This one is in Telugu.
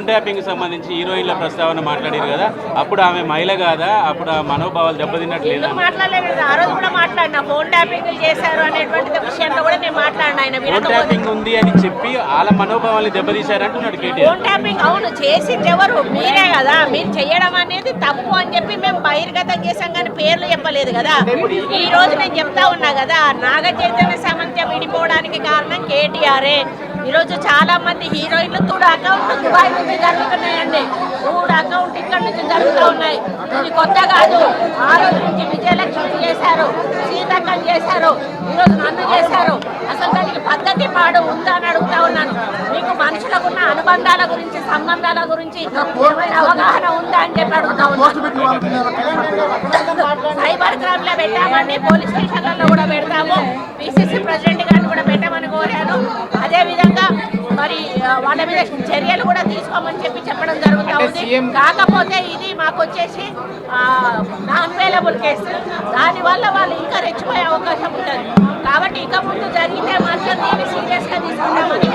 ఫోన్ ట్యాపింగ్ సంబంధించి హీరోయిన్ల ప్రస్తావన మాట్లాడారు కదా, అప్పుడు ఆమె మహిళ కాదా, అప్పుడు ఆ మనోభావాలు దెబ్బతిన్నట్లేదా? మాట్లాడలేదు, ఆ రోజు కూడా మాట్లాడినా. ఫోన్ ట్యాపింగ్ చేశారు అనేటువంటి విషయంలో కూడా నేను మాట్లాడినా. ఆయన ఫోన్ ట్యాపింగ్ ఉంది అని చెప్పి వాళ్ళ మనోభావాన్ని దెబ్బతీశారంటున్నాడు కేటీఆర్. ఫోన్ ట్యాపింగ్ అవును, చేసింది ఎవరు? మీరే కదా. మీరు చేయడం అనేది తప్పు అని చెప్పి మేము బహిర్గతం చేశాం, కానీ పేర్లు చెప్పలేదు కదా. ఈ రోజు నేను చెప్తా ఉన్నా కదా, నాగ చైతన్య సామంత్యం విడిపోవడానికి కారణం కేటీఆరే. ఈరోజు చాలా మంది హీరోయిన్లు 3 అకౌంట్లు దుబాయ్ నుంచి జరుగుతున్నాయండి. 3 అకౌంట్ ఇక్కడ నుంచి జరుగుతూ ఉన్నాయి. ఇది కొత్త కాదు. ఆ రోజు నుంచి విజయలక్ష్మి చేశారు, సీతక్కని చేశారు, ఈరోజు నన్ను చేశారు. అసలు దానికి పద్ధతి పాడు ఉందా అని అడుగుతా ఉన్నాను. మీకు మనుషులకు ఉన్న అనుబంధాల గురించి, సంబంధాల గురించి ఏమైనా అవగాహన ఉందా అని చెప్పి అడుగుతా ఉన్నాను. సైబర్ క్రైమ్ లో పెట్టామండి, పోలీస్ స్టేషన్లలో కూడా పెడతాము. పిసిసి ప్రెసిడెంట్ గారిని కూడా పెట్టమని కోరాను. అదేవిధంగా మరి వాళ్ళ మీద చర్యలు కూడా తీసుకోమని చెప్పడం జరుగుతూ ఉంది. కాకపోతే ఇది మాకు వచ్చేసి నాన్ అవైలబుల్ కేసు. దానివల్ల వాళ్ళు ఇంకా రెచ్చిపోయే అవకాశం ఉంటుంది. కాబట్టి ఇక ముందు జరిగితే మాత్రం దీన్ని సీరియస్గా తీసుకుంటామని